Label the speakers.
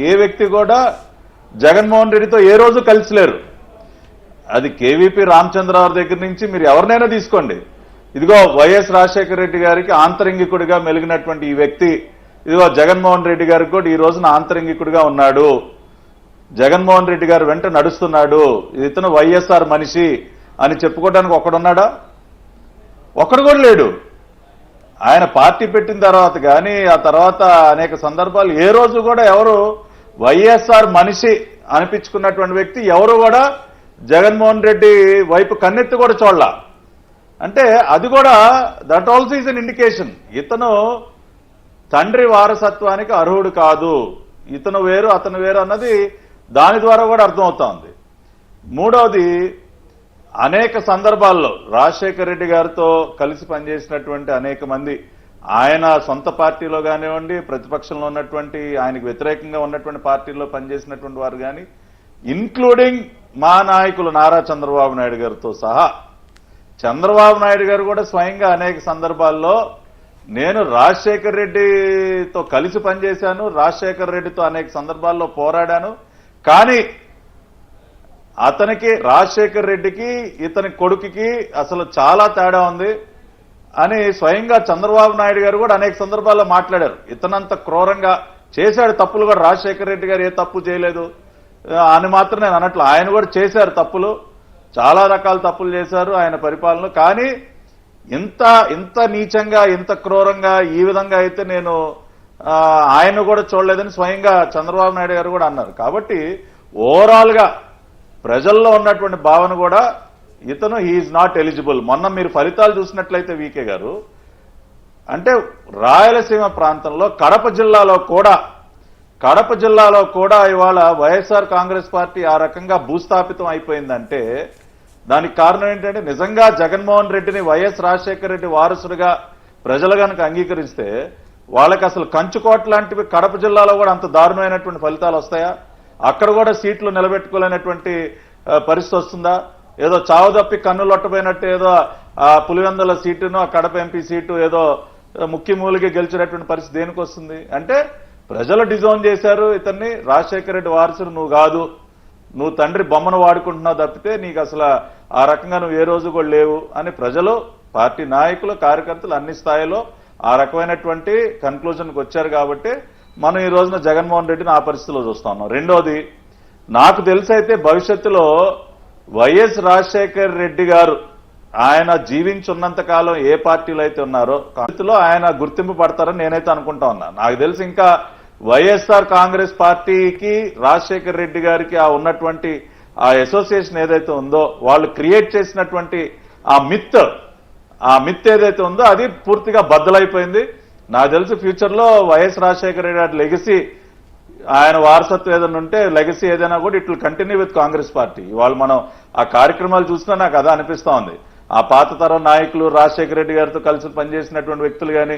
Speaker 1: ఏ వ్యక్తి కూడా జగన్మోహన్ రెడ్డితో ఏ రోజు కలిసి లేరు. అది కేవీపీ రామచంద్రరావు దగ్గర నుంచి మీరు ఎవరినైనా తీసుకోండి. ఇదిగో వైఎస్ రాజశేఖర రెడ్డి గారికి ఆంతరంగికుడిగా మెలిగినటువంటి ఈ వ్యక్తి ఇదిగో జగన్మోహన్ రెడ్డి గారికి కూడా ఈ రోజున ఆంతరంగికుడిగా ఉన్నాడు. జగన్మోహన్ రెడ్డి గారు వెంట నడుస్తున్నాడు. ఇతను వైఎస్ఆర్ మనిషి అని చెప్పుకోవడానికి ఒకడున్నాడా? ఒక్కడు కూడా లేడు. ఆయన పార్టీ పెట్టిన తర్వాత కానీ ఆ తర్వాత అనేక సందర్భాలు ఏ రోజు కూడా ఎవరు వైఎస్ఆర్ మనిషి అనిపించుకున్నటువంటి వ్యక్తి ఎవరు కూడా జగన్మోహన్ రెడ్డి వైపు కన్నెత్తి కూడా చూడాల. అంటే అది కూడా that also is an indication ఇతను తండ్రి వారసత్వానికి అర్హుడు కాదు, ఇతను వేరు అతను వేరు అన్నది దాని ద్వారా కూడా అర్థమవుతోంది. మూడవది, అనేక సందర్భాల్లో రాజశేఖర రెడ్డి గారితో కలిసి పనిచేసినటువంటి అనేక మంది ఆయన సొంత పార్టీలో కానివ్వండి, ప్రతిపక్షంలో ఉన్నటువంటి ఆయనకు వ్యతిరేకంగా ఉన్నటువంటి పార్టీల్లో పనిచేసినటువంటి వారు కానీ, ఇన్క్లూడింగ్ మా నాయకులు నారా చంద్రబాబు నాయుడు గారితో సహా, చంద్రబాబు నాయుడు గారు కూడా స్వయంగా అనేక సందర్భాల్లో నేను రాజశేఖర రెడ్డితో కలిసి పనిచేశాను, రాజశేఖర రెడ్డితో అనేక సందర్భాల్లో పోరాడాను, కానీ అతనికి రాజశేఖర రెడ్డికి ఇతని కొడుకుకి అసలు చాలా తేడా ఉంది అని స్వయంగా చంద్రబాబు నాయుడు గారు కూడా అనేక సందర్భాల్లో మాట్లాడారు. ఇతనంత క్రూరంగా చేశాడు తప్పులు కూడా, రాజశేఖర రెడ్డి గారు ఏ తప్పు చేయలేదు అని మాత్రం నేను అన్నట్లు ఆయన కూడా చేశారు తప్పులు, చాలా రకాల తప్పులు చేశారు ఆయన పరిపాలన. కానీ ఇంత నీచంగా ఇంత క్రూరంగా ఈ విధంగా అయితే నేను ఆయన కూడా చూడలేదని స్వయంగా చంద్రబాబు నాయుడు గారు కూడా అన్నారు. కాబట్టి ఓవరాల్ గా ప్రజల్లో ఉన్నటువంటి భావన కూడా ఇతను హీఈస్ నాట్ ఎలిజిబుల్. మొన్న మీరు ఫలితాలు చూసినట్లయితే వీకే గారు, అంటే రాయలసీమ ప్రాంతంలో కడప జిల్లాలో కూడా ఇవాళ వైఎస్ఆర్ కాంగ్రెస్ పార్టీ ఆ రకంగా భూస్థాపితం అయిపోయిందంటే దానికి కారణం ఏంటంటే నిజంగా జగన్మోహన్ రెడ్డిని వైఎస్ రాజశేఖర రెడ్డి వారసుడిగా ప్రజలు కనుక అంగీకరిస్తే వాళ్ళకి అసలు కంచుకోట లాంటివి కడప జిల్లాలో కూడా అంత దారుణమైనటువంటి ఫలితాలు వస్తాయా? అక్కడ కూడా సీట్లు నిలబెట్టుకోలేనటువంటి పరిస్థితి వస్తుందా? ఏదో చావుదప్పి కన్నులొట్టపోయినట్టు ఏదో ఆ పులివెందుల సీటును ఆ కడప ఎంపీ సీటు ఏదో ముఖ్యమూలిగా గెలిచినటువంటి పరిస్థితి దేనికి వస్తుంది? అంటే ప్రజలు డిజోన్ చేశారు ఇతన్ని, రాజశేఖర రెడ్డి వారసుడు నువ్వు కాదు, నువ్వు తండ్రి బొమ్మను వాడుకుంటున్నావు తప్పితే నీకు అసలు ఆ రకంగా నువ్వు ఏ రోజు కూడా లేవు అని ప్రజలు, పార్టీ నాయకులు, కార్యకర్తలు అన్ని స్థాయిలో ఆ రకమైనటువంటి కన్క్లూజన్కి వచ్చారు. కాబట్టి మనం ఈ రోజున జగన్మోహన్ రెడ్డిని ఆ పరిస్థితిలో చూస్తా ఉన్నాం. రెండోది, నాకు తెలిసైతే భవిష్యత్తులో వైఎస్ రాజశేఖర రెడ్డి గారు ఆయన జీవించున్నంత కాలం ఏ పార్టీలో అయితే ఉన్నారో భవిష్యత్తులో ఆయన గుర్తింపు పడతారని నేనైతే అనుకుంటా ఉన్నా. నాకు తెలిసి ఇంకా వైఎస్ఆర్ కాంగ్రెస్ పార్టీకి రాజశేఖర రెడ్డి గారికి ఆ ఉన్నటువంటి ఆ అసోసియేషన్ ఏదైతే ఉందో, వాళ్ళు క్రియేట్ చేసినటువంటి ఆ మిత్ ఏదైతే ఉందో అది పూర్తిగా బద్దలైపోయింది. నాకు తెలిసి ఫ్యూచర్ లో వైఎస్ రాజశేఖర రెడ్డి గారి లెగసీ, ఆయన వారసత్వం ఏదైనా ఉంటే లెగసీ ఏదైనా కూడా it will continue with Congress party. ఇవాళ మనం ఆ కార్యక్రమాలు చూసినా నాకు అదే అనిపిస్తా ఉంది. ఆ పాత తరం నాయకులు రాజశేఖర రెడ్డి గారితో కలిసి పనిచేసినటువంటి వ్యక్తులు కానీ